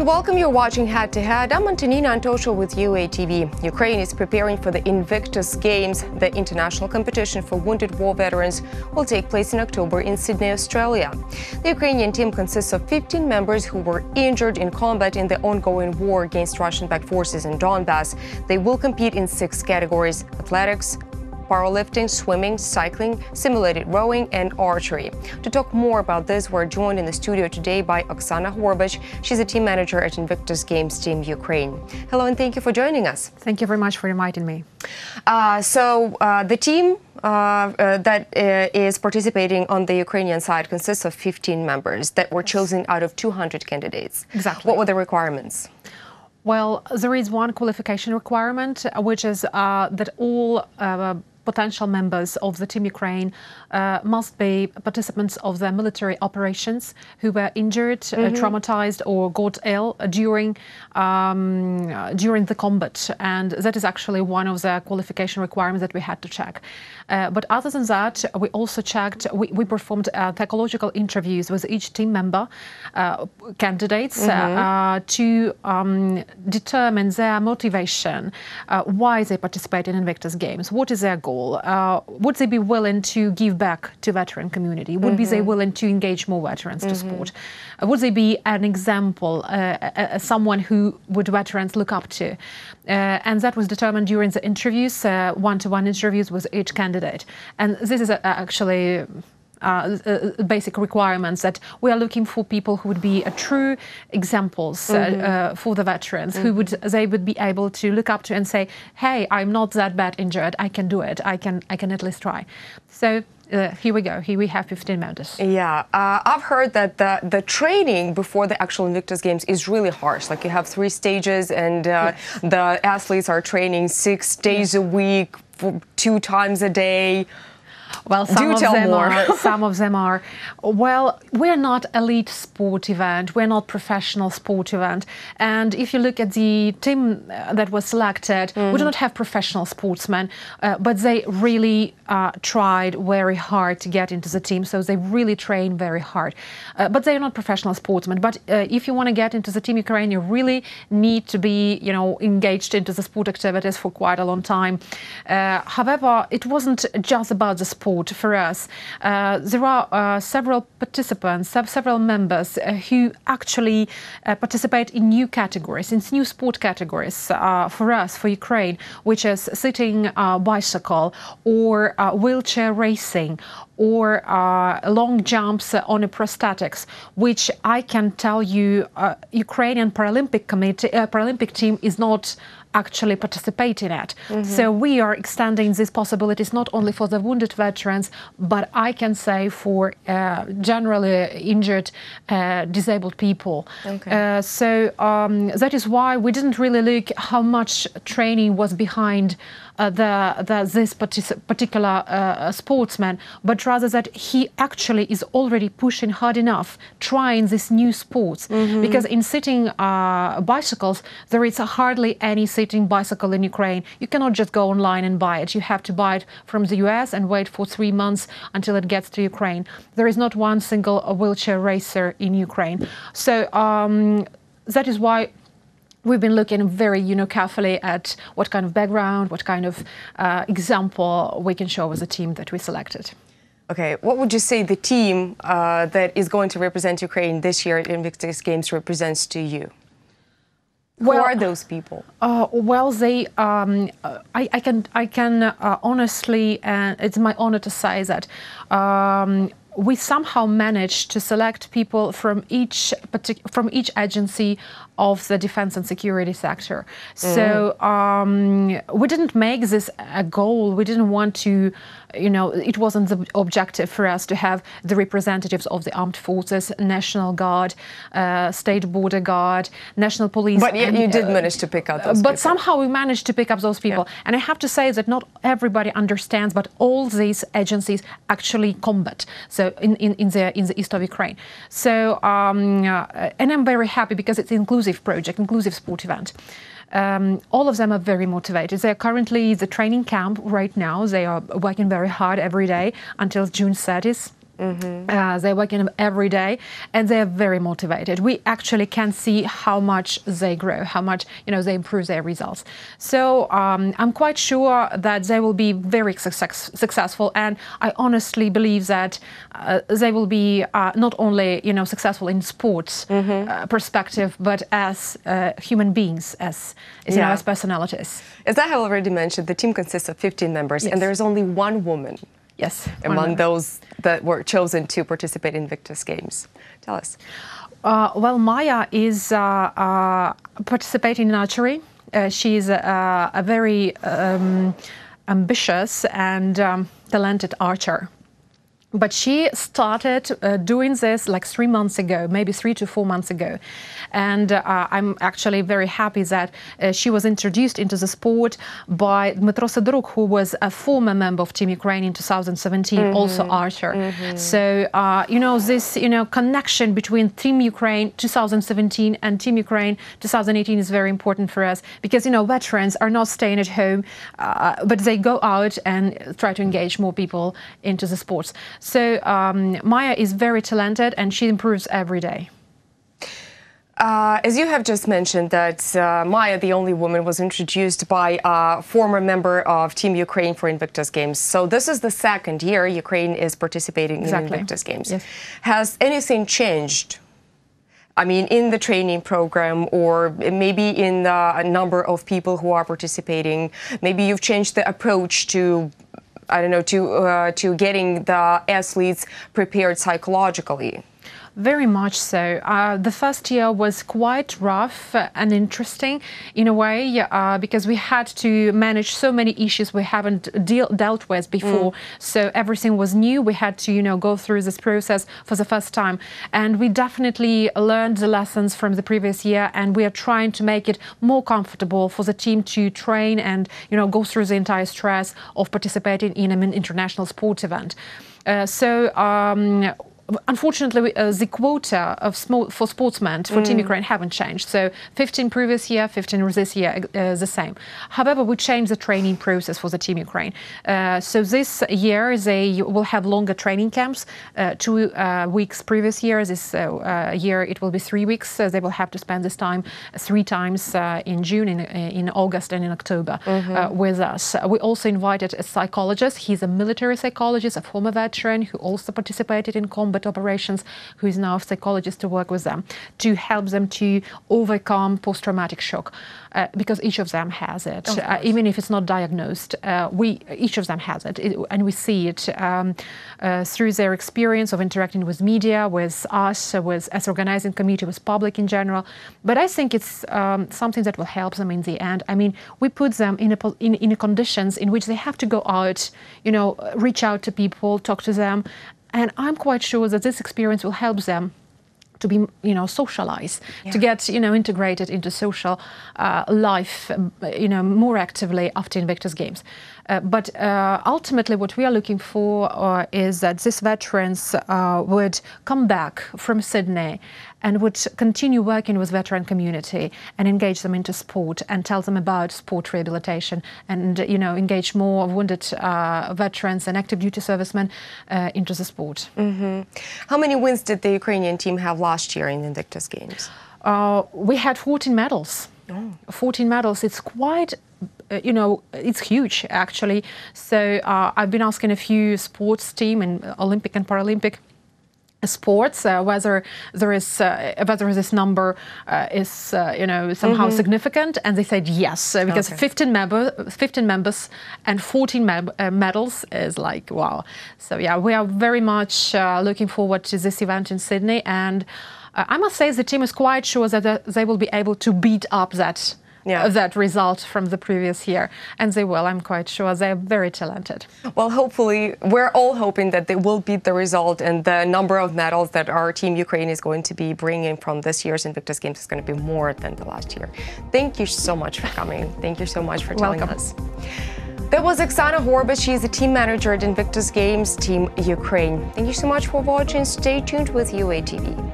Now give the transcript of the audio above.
Welcome, you're watching Head to Head. I'm Antonina Antosha with UATV. Ukraine is preparing for the Invictus Games. The international competition for wounded war veterans will take place in October in Sydney, Australia. The Ukrainian team consists of 15 members who were injured in combat in the ongoing war against Russian-backed forces in Donbass. They will compete in 6 categories: athletics, powerlifting, swimming, cycling, simulated rowing, and archery. To talk more about this, we're joined in the studio today by Oksana Horbach. She's a team manager at Invictus Games Team Ukraine. Hello, and thank you for joining us. Thank you very much for inviting me. The team that is participating on the Ukrainian side consists of 15 members that were chosen out of 200 candidates. Exactly. What were the requirements? Well, there is one qualification requirement, which is that all potential members of the Team Ukraine must be participants of the military operations who were injured, traumatized, or got ill during the combat, and that is actually one of the qualification requirements that we had to check. But other than that, we also checked. We performed psychological interviews with each team member, candidates, to determine their motivation, why they participate in Invictus Games, what is their goal. Would they be willing to give back to veteran community? Would be they willing to engage more veterans to sport? Would they be an example, someone who would veterans look up to? And that was determined during the interviews, one-to-one interviews with each candidate. And this is actually basic requirements, that we are looking for people who would be true examples for the veterans, who they would be able to look up to and say, hey, I'm not that bad injured, I can do it, I can at least try. So here we go. Here we have 15 members. Yeah, I've heard that the training before the actual Invictus Games is really harsh. Like, you have 3 stages, and the athletes are training 6 days a week, 2 times a day. Well, some of them are. Well, we're not elite sport event. We're not professional sport event. And if you look at the team that was selected, we do not have professional sportsmen, but they really tried very hard to get into the team. So they really train very hard. But they are not professional sportsmen. But if you want to get into the Team Ukraine, you really need to be, engaged into the sport activities for quite a long time. However, it wasn't just about the sport. For us, there are several participants, several members who actually participate in new categories, in new sport categories for us, for Ukraine, which is sitting bicycle, or wheelchair racing, or long jumps on a prosthetics, which I can tell you, Ukrainian Paralympic team is not actually participating at. So we are extending these possibilities not only for the wounded veterans, but I can say for generally injured, disabled people. So that is why we didn't really look how much training was behind this particular sportsman, but rather that he actually is already pushing hard enough, trying these new sports. Because in sitting bicycles, there is hardly any sitting bicycle in Ukraine. You cannot just go online and buy it. You have to buy it from the US and wait for 3 months until it gets to Ukraine. There is not one single wheelchair racer in Ukraine. So that is why we've been looking very, carefully at what kind of background, what kind of example we can show as a team that we selected. Okay, what would you say the team that is going to represent Ukraine this year at Invictus Games represents to you? Who are those people? Well, they. I can honestly, and it's my honor to say that we somehow managed to select people from each agency of the defense and security sector. So we didn't make this a goal. We didn't want to, it wasn't the objective for us to have the representatives of the armed forces, National Guard, State Border Guard, National Police. But you did manage to pick out those people. But somehow we managed to pick up those people. Yeah. And I have to say that not everybody understands, but all these agencies actually combat. So in the east of Ukraine. So and I'm very happy because it's an inclusive project, inclusive sport event. All of them are very motivated. They are currently the training camp right now. They are working very hard every day until June 30th. They're working every day, and they're very motivated. We actually can see how much they grow, how much they improve their results. So I'm quite sure that they will be very successful, and I honestly believe that they will be not only successful in sports perspective, but as human beings, as as personalities. As I have already mentioned, the team consists of 15 members, and there is only one woman. Yes, among those that were chosen to participate in Invictus Games. Tell us. Well, Maya is participating in archery. She's a very ambitious and talented archer. But she started doing this like 3 months ago, maybe 3 to 4 months ago. And I'm actually very happy that she was introduced into the sport by Dmitro Sidoruk, who was a former member of Team Ukraine in 2017, also archer. So, this, connection between Team Ukraine 2017 and Team Ukraine 2018 is very important for us because, veterans are not staying at home, but they go out and try to engage more people into the sports. So Maya is very talented and she improves every day. As you have just mentioned that Maya, the only woman, was introduced by a former member of Team Ukraine for Invictus Games. So this is the second year Ukraine is participating in Invictus Games. Yes. Has anything changed? I mean, in the training program or maybe in the number of people who are participating? Maybe you've changed the approach to, I don't know, to getting the athletes prepared psychologically? Very much so. The first year was quite rough and interesting in a way because we had to manage so many issues we haven't dealt with before. So everything was new. We had to, go through this process for the first time. And we definitely learned the lessons from the previous year, and we are trying to make it more comfortable for the team to train and, go through the entire stress of participating in an international sports event. Unfortunately, the quota for sportsmen for Team Ukraine haven't changed. So 15 previous year, 15 this year, the same. However, we changed the training process for the Team Ukraine. So this year, they will have longer training camps, 2 weeks previous year. This year, it will be 3 weeks. They will have to spend this time 3 times in June, in August, and in October with us. We also invited a psychologist. He's a military psychologist, a former veteran who also participated in combat operations, who is now a psychologist to work with them, to help them to overcome post-traumatic shock, because each of them has it. Even if it's not diagnosed, each of them has it, and we see it through their experience of interacting with media, with us, as organizing committee, with public in general. But I think it's something that will help them in the end. I mean, we put them in conditions in which they have to go out, reach out to people, talk to them. And I'm quite sure that this experience will help them to be, socialize, to get, integrated into social life, more actively after Invictus Games. But ultimately, what we are looking for is that these veterans would come back from Sydney and would continue working with veteran community and engage them into sport and tell them about sport rehabilitation and, engage more wounded veterans and active duty servicemen into the sport. How many wins did the Ukrainian team have last year in Invictus Games? We had 14 medals. 14 medals. It's quite, it's huge, actually. So I've been asking a few sports team in Olympic and Paralympic sports whether this number is somehow significant, and they said yes, because 15 members and 14 medals is like wow. So yeah, we are very much looking forward to this event in Sydney, and I must say the team is quite sure that they will be able to beat up that result from the previous year, and they will. I'm quite sure they are very talented. Well, hopefully, we're all hoping that they will beat the result, and the number of medals that our Team Ukraine is going to be bringing from this year's Invictus Games is going to be more than the last year. Thank you so much for coming. Thank you so much for telling us. That was Oksana Horbach. She is the team manager at Invictus Games Team Ukraine. Thank you so much for watching. Stay tuned with UATV.